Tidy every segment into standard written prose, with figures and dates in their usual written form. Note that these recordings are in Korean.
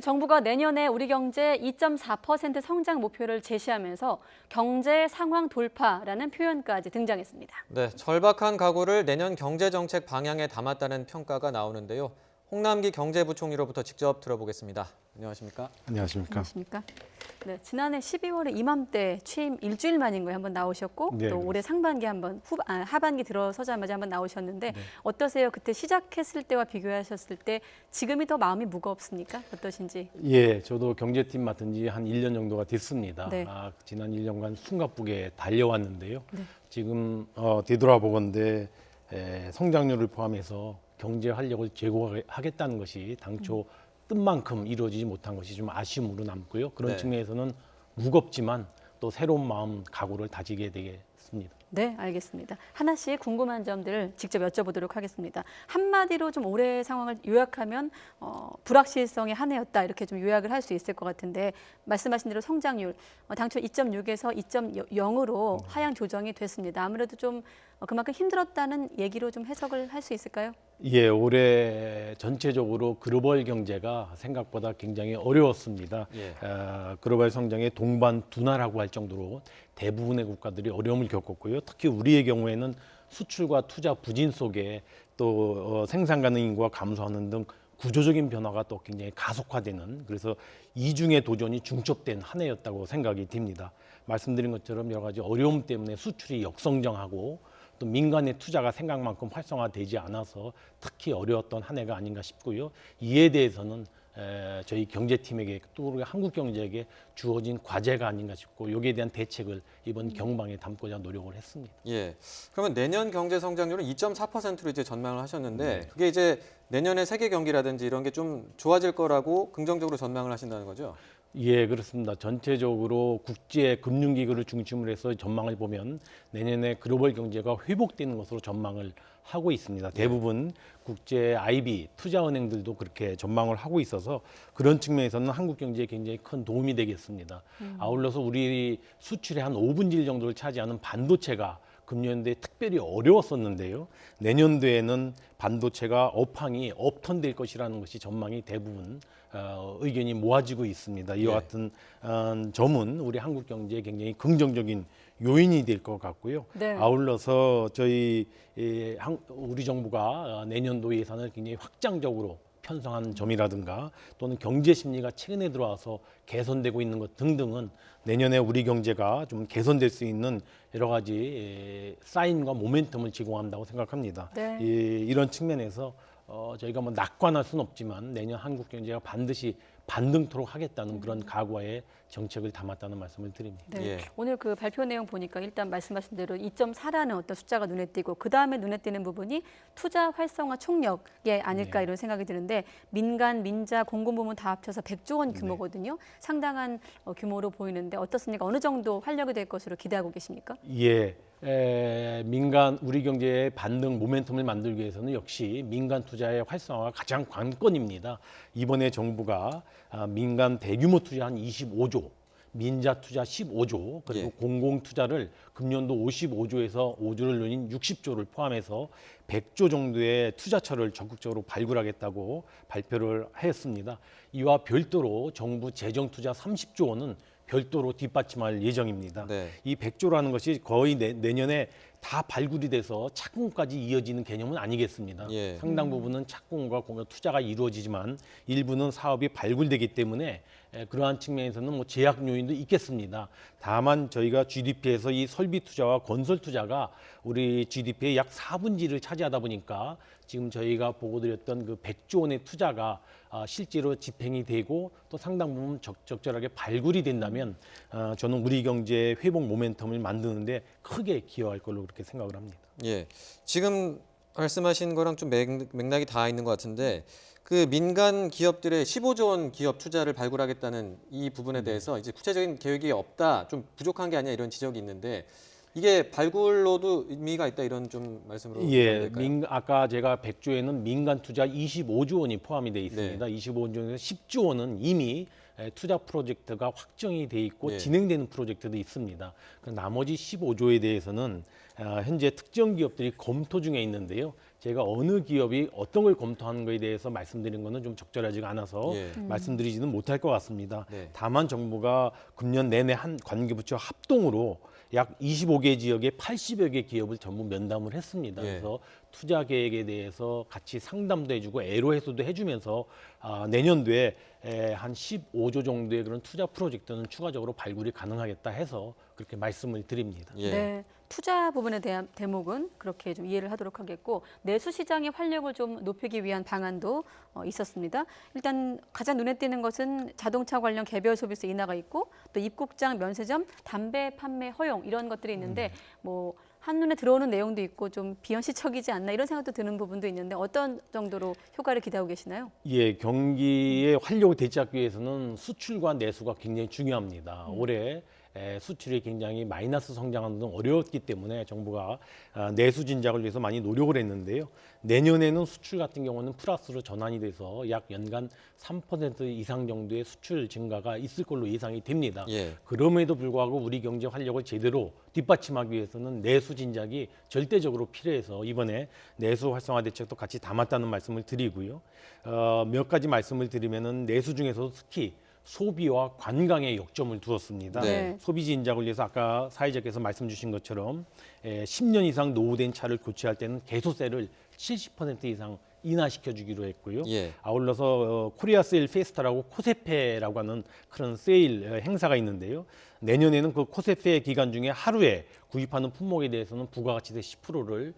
정부가 내년에 우리 경제 2.4% 성장 목표를 제시하면서 경제 상황 돌파라는 표현까지 등장했습니다. 네, 절박한 각오를 내년 경제정책 방향에 담았다는 평가가 나오는데요. 홍남기 경제부총리로부터 직접 들어보겠습니다. 안녕하십니까? 안녕하십니까? 안녕하십니까? 네, 지난해 12월에 이맘때 취임 일주일 만인 거에 한번 나오셨고 네, 또 올해 상반기 한번 하반기 들어서자마자 한번 나오셨는데 어떠세요? 그때 시작했을 때와 비교하셨을 때 지금이 더 마음이 무겁습니까? 어떠신지? 예, 저도 경제팀 맡은 지 한 1년 정도가 됐습니다. 네. 지난 1년간 숨가쁘게 달려왔는데요. 네. 지금 되돌아보건대 성장률을 포함해서 경제 활력을 제고하겠다는 것이 당초 뜻만큼 이루어지지 못한 것이 좀 아쉬움으로 남고요. 그런 네. 측면에서는 무겁지만 또 새로운 마음, 각오를 다지게 되겠습니다. 네, 알겠습니다. 하나씩 궁금한 점들을 직접 여쭤보도록 하겠습니다. 한마디로 좀 올해의 상황을 요약하면 불확실성의 한 해였다 이렇게 좀 요약을 할 수 있을 것 같은데 말씀하신 대로 성장률 당초 2.6에서 2.0으로 하향 조정이 됐습니다. 아무래도 좀 그만큼 힘들었다는 얘기로 좀 해석을 할 수 있을까요? 예, 올해 전체적으로 글로벌 경제가 생각보다 굉장히 어려웠습니다. 예. 글로벌 성장의 동반 둔화라고 할 정도로 대부분의 국가들이 어려움을 겪었고요. 특히 우리의 경우에는 수출과 투자 부진 속에 또 생산 가능 인구가 감소하는 등 구조적인 변화가 또 굉장히 가속화되는, 그래서 이중의 도전이 중첩된 한 해였다고 생각이 됩니다. 말씀드린 것처럼 여러 가지 어려움 때문에 수출이 역성장하고 또 민간의 투자가 생각만큼 활성화되지 않아서 특히 어려웠던 한 해가 아닌가 싶고요. 이에 대해서는 저희 경제팀에게 또 우리 한국 경제에게 주어진 과제가 아닌가 싶고 여기에 대한 대책을 이번 경방에 담고자 노력을 했습니다. 예. 그러면 내년 경제 성장률은 2.4%로 이제 전망을 하셨는데 그게 이제 내년에 세계 경기라든지 이런 게 좀 좋아질 거라고 긍정적으로 전망을 하신다는 거죠? 예, 그렇습니다. 전체적으로 국제 금융기구를 중심으로 해서 전망을 보면 내년에 글로벌 경제가 회복되는 것으로 전망을 하고 있습니다. 대부분 국제 IB 투자은행들도 그렇게 전망을 하고 있어서 그런 측면에서는 한국 경제에 굉장히 큰 도움이 되겠습니다. 아울러서 우리 수출의 한 5분의 1 정도를 차지하는 반도체가 금년도에 특별히 어려웠었는데요. 내년도에는 반도체가 업황이 업턴될 것이라는 것이 전망이 대부분 의견이 모아지고 있습니다. 이와 같은 점은 우리 한국 경제에 굉장히 긍정적인 요인이 될 것 같고요. 네. 아울러서 저희 우리 정부가 내년도 예산을 굉장히 확장적으로 편성한 점이라든가 또는 경제 심리가 최근에 들어와서 개선되고 있는 것 등등은 내년에 우리 경제가 좀 개선될 수 있는 여러 가지 사인과 모멘텀을 제공한다고 생각합니다. 네. 이런 측면에서 저희가 뭐 낙관할 수는 없지만 내년 한국 경제가 반드시 반등토록 하겠다는 그런 각오의 정책을 담았다는 말씀을 드립니다. 네. 예. 오늘 그 발표 내용 보니까 일단 말씀하신 대로 2.4라는 어떤 숫자가 눈에 띄고 그 다음에 눈에 띄는 부분이 투자 활성화 총력이 아닐까 이런 생각이 드는데 민간, 민자, 공공부문 다 합쳐서 100조 원 규모거든요. 상당한 규모로 보이는데 어떻습니까? 어느 정도 활력이 될 것으로 기대하고 계십니까? 예, 민간 우리 경제의 반등 모멘텀을 만들기 위해서는 역시 민간 투자의 활성화가 가장 관건입니다. 이번에 정부가 민간 대규모 투자 한 25조, 민자 투자 15조, 그리고 예. 공공 투자를 금년도 55조에서 5조를 늘린 60조를 포함해서 100조 정도의 투자처를 적극적으로 발굴하겠다고 발표를 했습니다. 이와 별도로 정부 재정 투자 30조 원은 별도로 뒷받침할 예정입니다. 네. 이 100조라는 것이 거의 내년에 다 발굴이 돼서 착공까지 이어지는 개념은 아니겠습니다. 예. 상당 부분은 착공과 공여 투자가 이루어지지만 일부는 사업이 발굴되기 때문에 그러한 측면에서는 뭐 제약 요인도 있겠습니다. 다만 저희가 GDP에서 이 설비 투자와 건설 투자가 우리 GDP의 약 4분의 1을 차지하다 보니까 지금 저희가 보고드렸던 그 100조 원의 투자가 실제로 집행이 되고 또 상당 부분 적절하게 발굴이 된다면 저는 우리 경제의 회복 모멘텀을 만드는데 크게 기여할 걸로 그렇게 생각을 합니다. 예. 지금 말씀하신 거랑 좀 맥락이 다 있는 것 같은데 그 민간 기업들의 15조 원 기업 투자를 발굴하겠다는 이 부분에 대해서 이제 구체적인 계획이 없다, 좀 부족한 게 아니야 이런 지적이 있는데 이게 발굴로도 의미가 있다 이런 좀 말씀으로 예, 될까요? 아까 제가 100조에는 민간 투자 25조 원이 포함이 되어 있습니다. 25조 원에서 10조 원은 이미 투자 프로젝트가 확정이 돼 있고 네. 진행되는 프로젝트도 있습니다. 그 나머지 15조에 대해서는 현재 특정 기업들이 검토 중에 있는데요. 제가 어느 기업이 어떤 걸 검토하는 거에 대해서 말씀드린 거는 좀 적절하지가 않아서 예. 말씀드리지는 못할 것 같습니다. 네. 다만 정부가 금년 내내 한 관계부처 합동으로 약 25개 지역에 80여 개 기업을 전부 면담을 했습니다. 예. 그래서 투자 계획에 대해서 같이 상담도 해주고 애로 해소도 해주면서 내년도에 한 15조 정도의 그런 투자 프로젝트는 추가적으로 발굴이 가능하겠다 해서 그렇게 말씀을 드립니다. 예. 네, 투자 부분에 대한 대목은 그렇게 좀 이해를 하도록 하겠고 내수 시장의 활력을 좀 높이기 위한 방안도 있었습니다. 일단 가장 눈에 띄는 것은 자동차 관련 개별 소비세 인하가 있고 또 입국장, 면세점, 담배 판매 허용 이런 것들이 있는데 뭐 한눈에 들어오는 내용도 있고 좀 비현실적이지 않나 이런 생각도 드는 부분도 있는데 어떤 정도로 효과를 기대하고 계시나요? 예, 경기의 활력을 되찾기 위해서는 수출과 내수가 굉장히 중요합니다. 올해 수출이 굉장히 마이너스 성장하는 등 어려웠기 때문에 정부가 내수 진작을 위해서 많이 노력을 했는데요. 내년에는 수출 같은 경우는 플러스로 전환이 돼서 약 연간 3% 이상 정도의 수출 증가가 있을 걸로 예상이 됩니다. 예. 그럼에도 불구하고 우리 경제 활력을 제대로 뒷받침하기 위해서는 내수 진작이 절대적으로 필요해서 이번에 내수 활성화 대책도 같이 담았다는 말씀을 드리고요. 몇 가지 말씀을 드리면은 내수 중에서도 특히 소비와 관광에 역점을 두었습니다. 네. 소비 진작을 위해서 아까 사회자께서 말씀 주신 것처럼 10년 이상 노후된 차를 교체할 때는 개소세를 70% 이상 인하시켜 주기로 했고요. 예. 아울러서 코리아 세일 페스타라고 코세페라고 하는 그런 세일 행사가 있는데요. 내년에는 그 코세페 기간 중에 하루에 구입하는 품목에 대해서는 부가가치세 10%를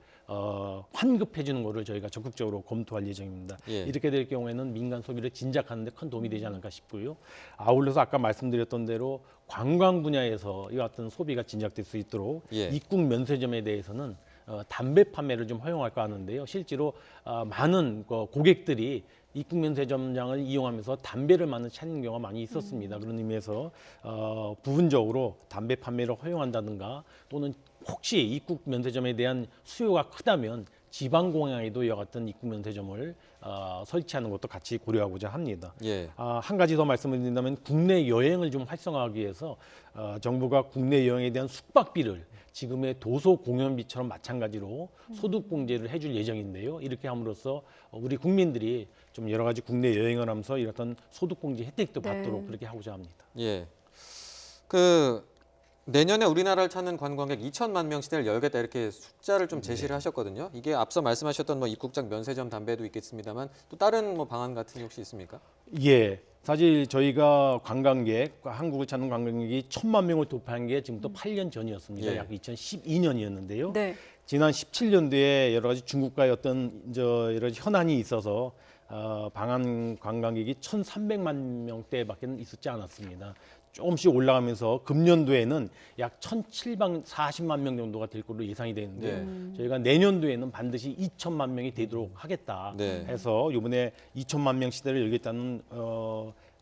환급해 주는 것을 저희가 적극적으로 검토할 예정입니다. 예. 이렇게 될 경우에는 민간 소비를 진작하는 데 큰 도움이 되지 않을까 싶고요. 아울러서 아까 말씀드렸던 대로 관광 분야에서 이와 같은 소비가 진작될 수 있도록 예. 입국 면세점에 대해서는 담배 판매를 좀 허용할까 하는데요. 실제로 많은 고객들이 입국 면세점장을 이용하면서 담배를 많이 찾는 경우가 많이 있었습니다. 그런 의미에서 부분적으로 담배 판매를 허용한다든가 또는 혹시 입국 면세점에 대한 수요가 크다면 지방공항에도 이와 같은 입국 면세점을 설치하는 것도 같이 고려하고자 합니다. 예. 한 가지 더 말씀을 드린다면 국내 여행을 좀 활성화하기 위해서 정부가 국내 여행에 대한 숙박비를 지금의 도서 공연비처럼 마찬가지로 소득공제를 해줄 예정인데요. 이렇게 함으로써 우리 국민들이 좀 여러 가지 국내 여행을 하면서 이런 소득공제 혜택도 네. 받도록 그렇게 하고자 합니다. 예. 그 내년에 우리나라를 찾는 관광객 2천만 명 시대를 열겠다 이렇게 숫자를 좀 제시를 하셨거든요. 이게 앞서 말씀하셨던 뭐 입국장 면세점 담배도 있겠습니다만 또 다른 뭐 방안 같은 게 혹시 있습니까? 예. 사실 저희가 관광객, 한국을 찾는 관광객이 1,000만 명을 돌파한 게 지금부터 8년 전이었습니다. 예. 약 2012년이었는데요. 네. 지난 17년도에 여러 가지 중국과의 어떤 여러 가지 현안이 있어서 방한 관광객이 1,300만 명대밖에 있었지 않았습니다. 조금씩 올라가면서 금년도에는 약 1,740만 명 정도가 될 걸로 예상이 되는데 저희가 내년도에는 반드시 2천만 명이 되도록 하겠다 네. 해서 이번에 2천만 명 시대를 열겠다는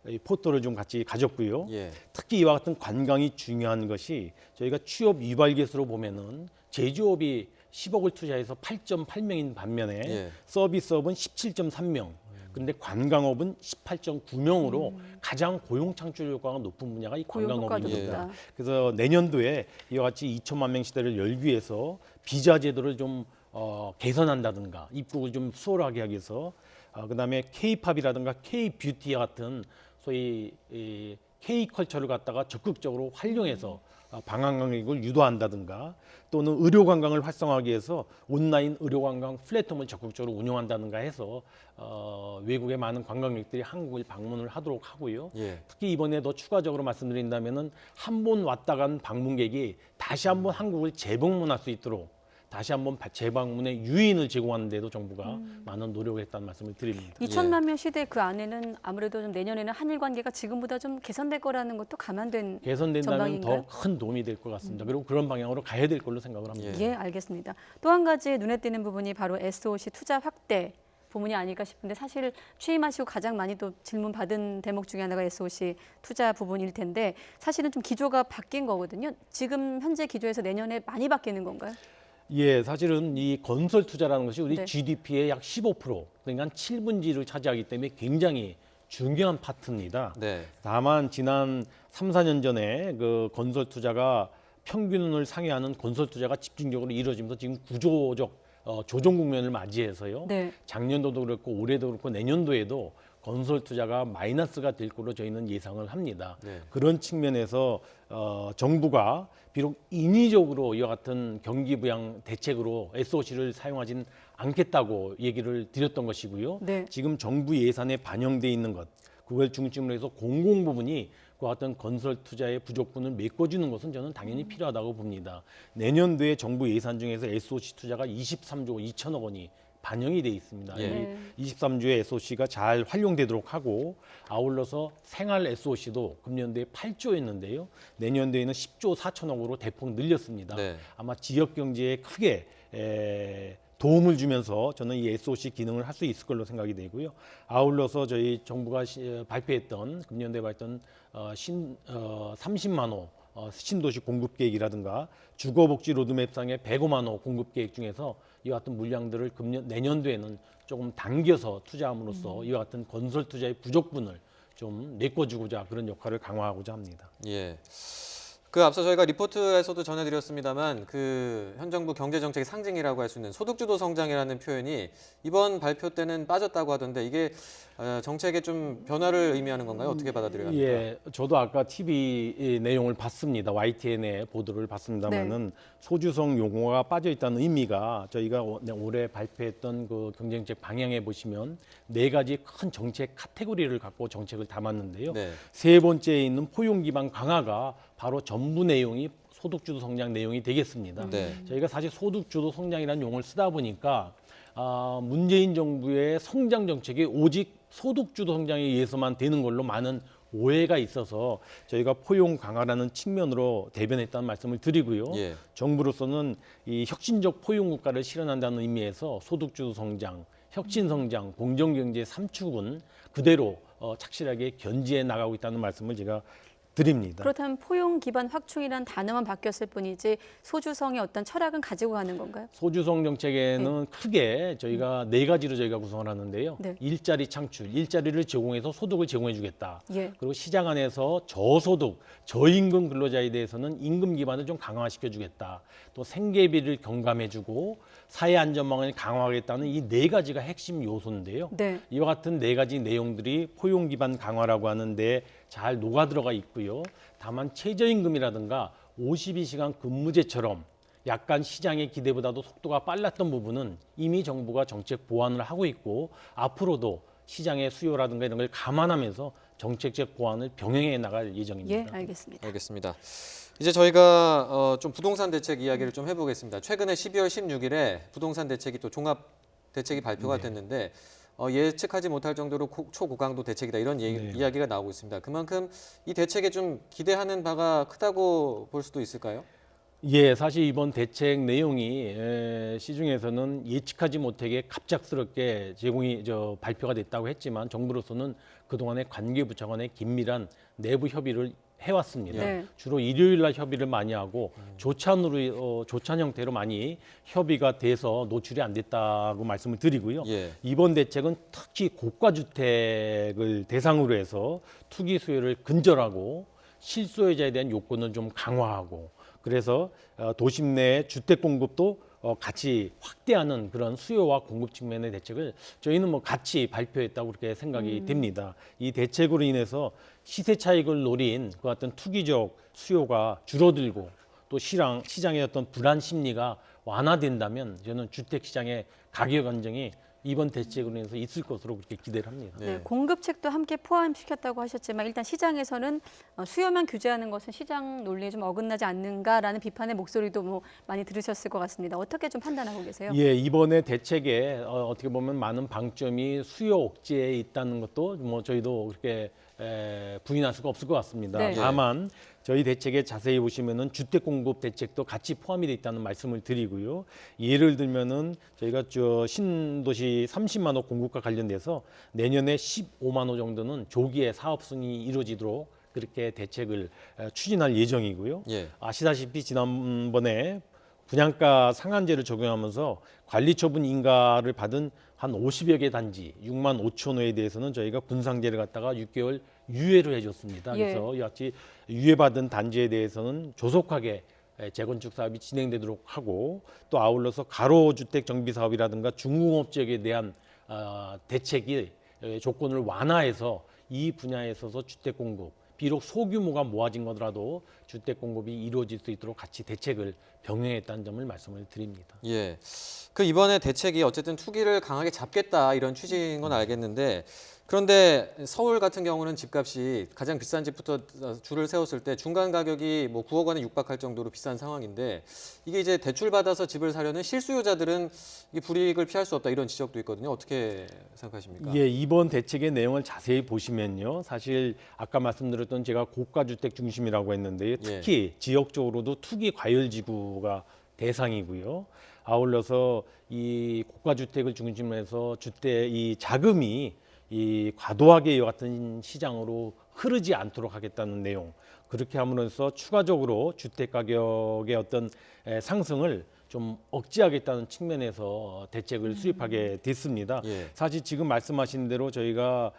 이 포토를 좀 같이 가졌고요. 예. 특히 이와 같은 관광이 중요한 것이 저희가 취업 유발개수로 보면은 제조업이 10억을 투자해서 8.8명인 반면에 예. 서비스업은 17.3명. 근데 관광업은 18.9명으로 가장 고용 창출 효과가 높은 분야가 이 고용 효과도 관광업입니다. 높다. 그래서 내년도에 이와 같이 2천만 명 시대를 열기 위해서 비자 제도를 좀 개선한다든가 입국을 좀 수월하게 하기 위해서 그다음에 K-팝이라든가 K-뷰티와 같은 소위 이 K-컬처를 갖다가 적극적으로 활용해서 방한관광객을 유도한다든가 또는 의료관광을 활성화하기 위해서 온라인 의료관광 플랫폼을 적극적으로 운영한다든가 해서 외국의 많은 관광객들이 한국을 방문을 하도록 하고요. 예. 특히 이번에 더 추가적으로 말씀드린다면은 한 번 왔다 간 방문객이 다시 한번 한국을 재방문할 수 있도록 다시 한번 재방문의 유인을 제공하는 데도 정부가 많은 노력을 했다는 말씀을 드립니다. 2천만 명 시대 그 안에는 아무래도 좀 내년에는 한일 관계가 지금보다 좀 개선될 거라는 것도 감안된 개선된다면 전망인가요? 더 큰 도움이 될 것 같습니다. 그리고 그런 방향으로 가야 될 걸로 생각을 합니다. 예, 알겠습니다. 또 한 가지 눈에 띄는 부분이 바로 SOC 투자 확대 부분이 아닐까 싶은데 사실 취임하시고 가장 많이 또 질문 받은 대목 중에 하나가 SOC 투자 부분일 텐데 사실은 좀 기조가 바뀐 거거든요. 지금 현재 기조에서 내년에 많이 바뀌는 건가요? 예, 사실은 이 건설 투자라는 것이 우리 네. GDP의 약 15%, 그러니까 한 7분지를 차지하기 때문에 굉장히 중요한 파트입니다. 네. 다만 지난 3, 4년 전에 그 건설 투자가 평균을 상회하는 건설 투자가 집중적으로 이루어지면서 지금 구조적 조정 국면을 맞이해서요. 네. 작년도도 그렇고 올해도 그렇고 내년도에도 건설 투자가 마이너스가 될 거로 저희는 예상을 합니다. 네. 그런 측면에서 정부가 비록 인위적으로 이와 같은 경기 부양 대책으로 SOC를 사용하진 않겠다고 얘기를 드렸던 것이고요. 네. 지금 정부 예산에 반영돼 있는 것, 그걸 중심으로 해서 공공 부분이 그와 같은 건설 투자의 부족분을 메꿔주는 것은 저는 당연히 필요하다고 봅니다. 내년도에 정부 예산 중에서 SOC 투자가 23조 2천억 원이 반영이 돼 있습니다. 예. 이 23조의 SOC가 잘 활용되도록 하고 아울러서 생활 SOC도 금년도에 8조였는데요. 내년도에는 10조 4천억으로 대폭 늘렸습니다. 네. 아마 지역 경제에 크게 도움을 주면서 저는 이 SOC 기능을 할 수 있을 걸로 생각이 되고요. 아울러서 저희 정부가 발표했던 금년도에 발표했던 30만 호 신도시 공급 계획이라든가 주거복지 로드맵상의 105만 호 공급 계획 중에서 이와 같은 물량들을 내년도에는 조금 당겨서 투자함으로써 이와 같은 건설 투자의 부족분을 좀 메꿔주고자 그런 역할을 강화하고자 합니다. 예. 그 앞서 저희가 리포트에서도 전해드렸습니다만 그 현 정부 경제 정책의 상징이라고 할 수 있는 소득주도 성장이라는 표현이 이번 발표 때는 빠졌다고 하던데 이게 정책에 좀 변화를 의미하는 건가요? 어떻게 받아들여야 합니까? 예, 저도 아까 TV 내용을 봤습니다. YTN의 보도를 봤습니다만은 소주성 용어가 빠져 있다는 의미가 저희가 올해 발표했던 그 경제정책 방향에 보시면 4가지 큰 정책 카테고리를 갖고 정책을 담았는데요. 네. 세 번째에 있는 포용 기반 강화가 바로 전부 내용이 소득주도 성장 내용이 되겠습니다. 네. 저희가 사실 소득주도 성장이라는 용어를 쓰다 보니까 문재인 정부의 성장 정책이 오직 소득주도 성장에 의해서만 되는 걸로 많은 오해가 있어서 저희가 포용 강화라는 측면으로 대변했다는 말씀을 드리고요. 예. 정부로서는 이 혁신적 포용 국가를 실현한다는 의미에서 소득주도 성장, 혁신 성장, 공정경제 3축은 그대로 착실하게 견지해 나가고 있다는 말씀을 제가 드립니다. 그렇다면 포용 기반 확충이라는 단어만 바뀌었을 뿐이지 소주성의 어떤 철학은 가지고 가는 건가요? 소주성 정책에는 크게 저희가 4가지로 저희가 구성을 하는데요. 네. 일자리 창출, 일자리를 제공해서 소득을 제공해 주겠다. 예. 그리고 시장 안에서 저소득, 저임금 근로자에 대해서는 임금 기반을 좀 강화시켜 주겠다. 또 생계비를 경감해 주고 사회 안전망을 강화하겠다는 이 4가지가 핵심 요소인데요. 네. 이와 같은 4가지 내용들이 포용 기반 강화라고 하는데 잘 녹아 들어가 있고요. 다만 최저임금이라든가 52시간 근무제처럼 약간 시장의 기대보다도 속도가 빨랐던 부분은 이미 정부가 정책 보완을 하고 있고 앞으로도 시장의 수요라든가 이런 걸 감안하면서 정책적 보완을 병행해 나갈 예정입니다. 예, 알겠습니다. 알겠습니다. 이제 저희가 좀 부동산 대책 이야기를 좀 해보겠습니다. 최근에 12월 16일에 부동산 대책이 또 종합 대책이 발표가 됐는데 예측하지 못할 정도로 초고강도 대책이다 이런 이야기가 나오고 있습니다. 그만큼 이 대책에 좀 기대하는 바가 크다고 볼 수도 있을까요? 예, 사실 이번 대책 내용이 시중에서는 예측하지 못하게 갑작스럽게 발표가 됐다고 했지만 정부로서는 그동안의 관계부처 간의 긴밀한 내부 협의를 해왔습니다. 네. 주로 일요일 날 협의를 많이 하고 조찬 형태로 많이 협의가 돼서 노출이 안 됐다고 말씀을 드리고요. 예. 이번 대책은 특히 고가 주택을 대상으로 해서 투기 수요를 근절하고 실소유자에 대한 요건을 좀 강화하고 그래서 도심 내 주택 공급도 같이 확대하는 그런 수요와 공급 측면의 대책을 저희는 뭐 같이 발표했다고 그렇게 생각이 됩니다. 이 대책으로 인해서 시세 차익을 노린 그 같은 투기적 수요가 줄어들고 또 시장의 어떤 불안 심리가 완화된다면 저는 주택 시장의 가격 안정이 이번 대책으로 인해서 있을 것으로 그렇게 기대를 합니다. 네, 공급책도 함께 포함시켰다고 하셨지만 일단 시장에서는 수요만 규제하는 것은 시장 논리에 좀 어긋나지 않는가라는 비판의 목소리도 뭐 많이 들으셨을 것 같습니다. 어떻게 좀 판단하고 계세요? 예, 이번에 대책에 어떻게 보면 많은 방점이 수요 억제에 있다는 것도 뭐 저희도 그렇게 부인할 수가 없을 것 같습니다. 네. 다만 저희 대책에 자세히 보시면은 주택 공급 대책도 같이 포함이 돼 있다는 말씀을 드리고요. 예를 들면은 저희가 신도시 30만 호 공급과 관련돼서 내년에 15만 호 정도는 조기에 사업 승인이 이루어지도록 그렇게 대책을 추진할 예정이고요. 예. 아시다시피 지난번에 분양가 상한제를 적용하면서 관리처분 인가를 받은 한 50여 개 단지 6만 5천 호에 대해서는 저희가 분상제를 갖다가 6개월 유예를 해줬습니다. 예. 그래서 이와 같이 유예받은 단지에 대해서는 조속하게 재건축 사업이 진행되도록 하고 또 아울러서 가로주택 정비 사업이라든가 중공업 지역에 대한 대책이 조건을 완화해서 이 분야에 있어서 주택 공급 비록 소규모가 모아진 거더라도 주택 공급이 이루어질 수 있도록 같이 대책을 병행했다는 점을 말씀을 드립니다. 예. 그 이번에 대책이 어쨌든 투기를 강하게 잡겠다 이런 취지인 건 알겠는데 그런데 서울 같은 경우는 집값이 가장 비싼 집부터 줄을 세웠을 때 중간 가격이 뭐 9억 원에 육박할 정도로 비싼 상황인데 이게 이제 대출 받아서 집을 사려는 실수요자들은 이 불이익을 피할 수 없다 이런 지적도 있거든요. 어떻게 생각하십니까? 예, 이번 대책의 내용을 자세히 보시면요. 사실 아까 말씀드렸던 제가 고가 주택 중심이라고 했는데 특히 지역적으로도 투기 과열 지구가 대상이고요. 아울러서 이 고가 주택을 중심으로 해서 주택 이 자금이 이 과도하게 이와 같은 시장으로 흐르지 않도록 하겠다는 내용. 그렇게 함으로써 추가적으로 주택 가격의 어떤 상승을 좀 억제하겠다는 측면에서 대책을 수립하게 됐습니다. 예. 사실 지금 말씀하신 대로 저희가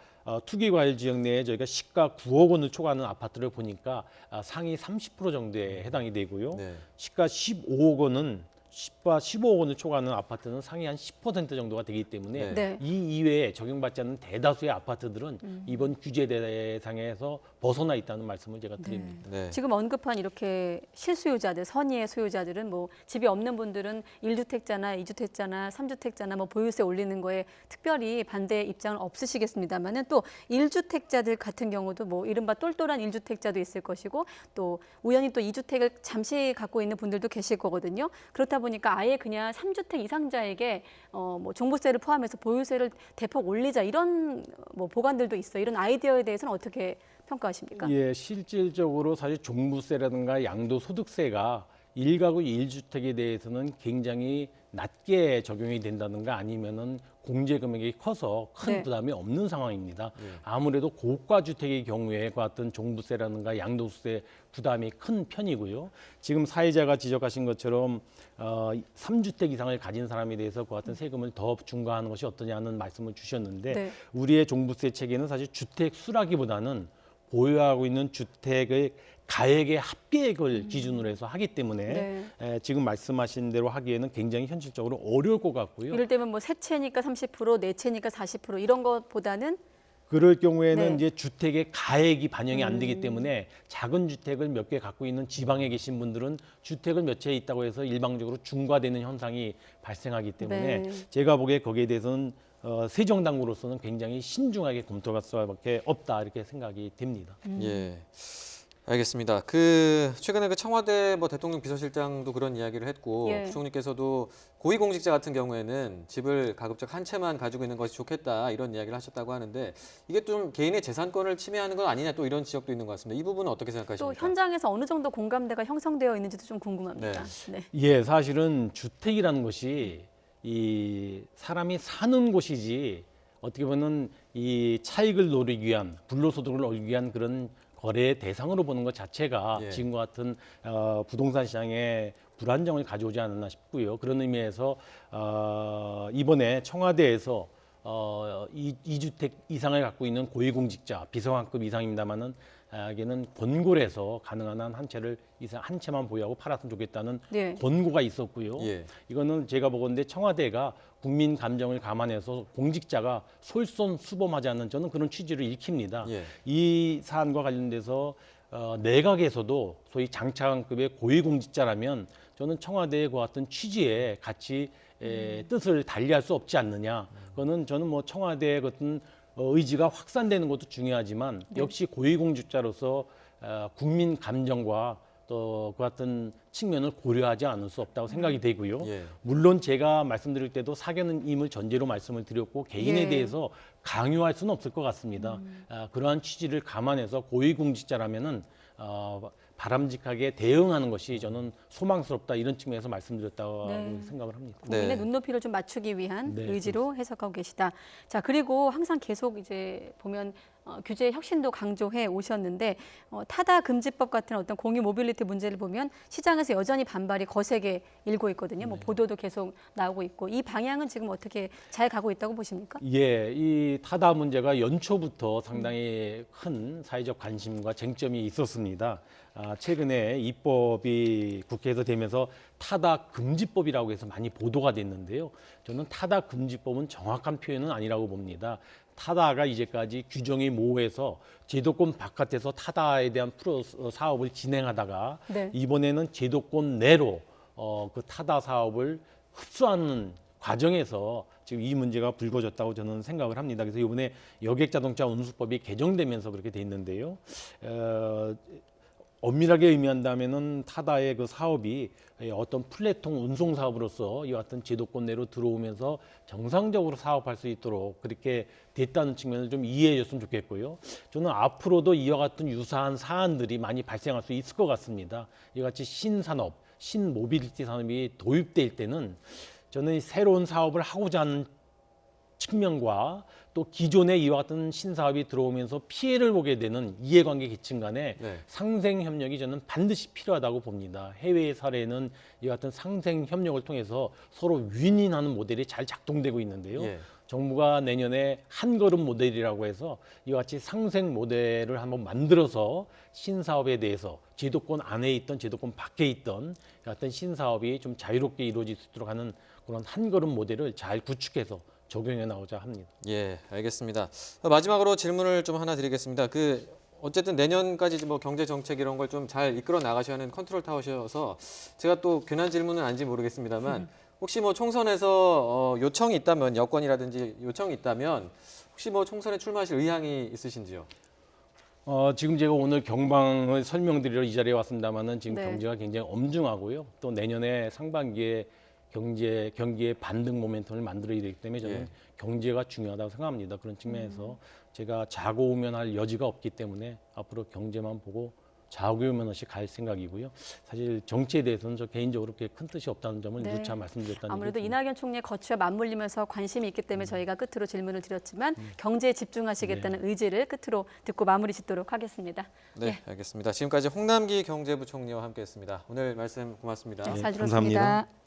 투기 과열 지역 내에 저희가 시가 9억 원을 초과하는 아파트를 보니까 상위 30% 정도에 해당이 되고요. 네. 시가 15억 원은 시가 15억 원을 초과하는 아파트는 상위 한 10% 정도가 되기 때문에 네. 이 이외에 적용받지 않는 대다수의 아파트들은 이번 규제 대상에서 벗어나 있다는 말씀을 제가 드립니다. 네. 지금 언급한 이렇게 실수요자들, 선의의 소유자들은 뭐 집이 없는 분들은 1주택자나 2주택자나 3주택자나 뭐 보유세 올리는 거에 특별히 반대 입장은 없으시겠습니다만은 또 1주택자들 같은 경우도 뭐 이른바 똘똘한 1주택자도 있을 것이고 또 우연히 또 2주택을 잠시 갖고 있는 분들도 계실 거거든요. 그렇다 보니까 아예 그냥 3주택 이상자에게 뭐 종부세를 포함해서 보유세를 대폭 올리자 이런 뭐 보관들도 있어요. 이런 아이디어에 대해서는 어떻게 평가하십니까? 예, 실질적으로 사실 종부세라든가 양도소득세가 1가구 1주택에 대해서는 굉장히 낮게 적용이 된다든가 아니면은 공제 금액이 커서 큰 네. 부담이 없는 상황입니다. 아무래도 고가 주택의 경우에 그 같은 종부세라든가 양도세 부담이 큰 편이고요. 지금 사회자가 지적하신 것처럼 3주택 이상을 가진 사람에 대해서 그 같은 세금을 더 중과하는 것이 어떠냐는 말씀을 주셨는데 네. 우리의 종부세 체계는 사실 주택 수라기보다는 보유하고 있는 주택의 가액의 합계액을 기준으로 해서 하기 때문에 지금 말씀하신 대로 하기에는 굉장히 현실적으로 어려울 것 같고요. 이럴 때면 뭐 세 채니까 30%, 네 채니까 40% 이런 것보다는 그럴 경우에는 네. 이제 주택의 가액이 반영이 안 되기 때문에 작은 주택을 몇 개 갖고 있는 지방에 계신 분들은 주택을 몇 채 있다고 해서 일방적으로 중과되는 현상이 발생하기 때문에 네. 제가 보기에 거기에 대해서는 세정당으로서는 굉장히 신중하게 검토할 수밖에 없다 이렇게 생각이 됩니다. 예. 알겠습니다. 그 최근에 그 청와대 뭐 대통령 비서실장도 그런 이야기를 했고 예. 부총리께서도 고위공직자 같은 경우에는 집을 가급적 한 채만 가지고 있는 것이 좋겠다 이런 이야기를 하셨다고 하는데 이게 좀 개인의 재산권을 침해하는 건 아니냐 또 이런 지적도 있는 것 같습니다. 이 부분은 어떻게 또 생각하십니까? 현장에서 어느 정도 공감대가 형성되어 있는지도 좀 궁금합니다. 네. 예, 사실은 주택이라는 것이 이 사람이 사는 곳이지 어떻게 보면 이 차익을 노리기 위한 불로소득을 얻기 위한 그런 거래의 대상으로 보는 것 자체가 예. 지금과 같은 부동산 시장에 불안정을 가져오지 않았나 싶고요. 그런 의미에서 이번에 청와대에서 2주택 이상을 갖고 있는 고위공직자 비서관급 이상입니다만은 에게는 권고를 해서 가능한 한 한 채를 한 채만 보유하고 팔았으면 좋겠다는 네. 권고가 있었고요. 예. 이거는 제가 보건대 청와대가 국민 감정을 감안해서 공직자가 솔선수범하지 않는 저는 그런 취지를 읽힙니다. 예. 이 사안과 관련돼서 내각에서도 소위 장차관급의 고위공직자라면 저는 청와대의 그 같은 취지에 같이 뜻을 달리할 수 없지 않느냐. 그거는 저는 뭐 청와대의 같은 의지가 확산되는 것도 중요하지만 역시 고위공직자로서 국민 감정과 또 그 같은 측면을 고려하지 않을 수 없다고 생각이 되고요. 예. 물론 제가 말씀드릴 때도 사견임을 전제로 말씀을 드렸고 개인에 예. 대해서 강요할 수는 없을 것 같습니다. 그러한 취지를 감안해서 고위공직자라면은 바람직하게 대응하는 것이 저는 소망스럽다 이런 측면에서 말씀드렸다고 네. 생각을 합니다. 국민의 네. 눈높이를 좀 맞추기 위한 네, 의지로 해석하고 계시다. 자, 그리고 항상 계속 이제 보면 규제 혁신도 강조해 오셨는데 타다 금지법 같은 어떤 공유 모빌리티 문제를 보면 시장에서 여전히 반발이 거세게 일고 있거든요. 뭐 보도도 계속 나오고 있고 이 방향은 지금 어떻게 잘 가고 있다고 보십니까? 예, 이 타다 문제가 연초부터 상당히 큰 사회적 관심과 쟁점이 있었습니다. 최근에 입법이 국회에서 되면서 타다 금지법이라고 해서 많이 보도가 됐는데요. 저는 타다 금지법은 정확한 표현은 아니라고 봅니다. 타다가 이제까지 규정이 모호해서 제도권 바깥에서 타다에 대한 사업을 진행하다가 네. 이번에는 제도권 내로 그 타다 사업을 흡수하는 과정에서 지금 이 문제가 불거졌다고 저는 생각을 합니다. 그래서 이번에 여객자동차 운수법이 개정되면서 그렇게 돼 있는데요. 엄밀하게 의미한다면은 타다의 그 사업이 어떤 플랫통 운송 사업으로서 이와 같은 제도권 내로 들어오면서 정상적으로 사업할 수 있도록 그렇게 됐다는 측면을 좀 이해해 줬으면 좋겠고요. 저는 앞으로도 이와 같은 유사한 사안들이 많이 발생할 수 있을 것 같습니다. 이와 같이 신산업, 신모빌리티 산업이 도입될 때는 저는 새로운 사업을 하고자 하는 측면과 또 기존의 이와 같은 신사업이 들어오면서 피해를 보게 되는 이해관계 계층 간의 네. 상생 협력이 저는 반드시 필요하다고 봅니다. 해외의 사례는 이와 같은 상생 협력을 통해서 서로 윈윈하는 모델이 잘 작동되고 있는데요. 예. 정부가 내년에 한 걸음 모델이라고 해서 이와 같이 상생 모델을 한번 만들어서 신사업에 대해서 제도권 안에 있던 제도권 밖에 있던 어떤 신사업이 좀 자유롭게 이루어질 수 있도록 하는 그런 한 걸음 모델을 잘 구축해서 적용해 나오자 합니다. 예, 알겠습니다. 마지막으로 질문을 좀 하나 드리겠습니다. 어쨌든 내년까지 뭐 경제 정책 이런 걸 좀 잘 이끌어 나가셔야 하는 컨트롤 타워셔서 제가 또 괜한 질문은 아닌지 모르겠습니다만 혹시 뭐 총선에서 요청이 있다면 여권이라든지 요청이 있다면 혹시 뭐 총선에 출마하실 의향이 있으신지요? 지금 제가 오늘 경방을 설명드리러 이 자리에 왔습니다만은 지금 네. 경제가 굉장히 엄중하고요. 또 내년에 상반기에 경기의 반등 모멘텀을 만들어야 되기 때문에 저는 예. 경제가 중요하다고 생각합니다. 그런 측면에서 제가 좌고우면할 여지가 없기 때문에 앞으로 경제만 보고 좌우면 없이 갈 생각이고요. 사실 정치에 대해서는 저 개인적으로 그렇게 큰 뜻이 없다는 점을 네. 누차 말씀드렸다는 아무래도 얘기죠. 이낙연 총리의 거취와 맞물리면서 관심이 있기 때문에 저희가 끝으로 질문을 드렸지만 경제에 집중하시겠다는 의지를 끝으로 듣고 마무리 짓도록 하겠습니다. 네, 알겠습니다. 지금까지 홍남기 경제부총리와 함께했습니다. 오늘 말씀 고맙습니다. 네, 네, 잘 감사합니다. 들었습니다.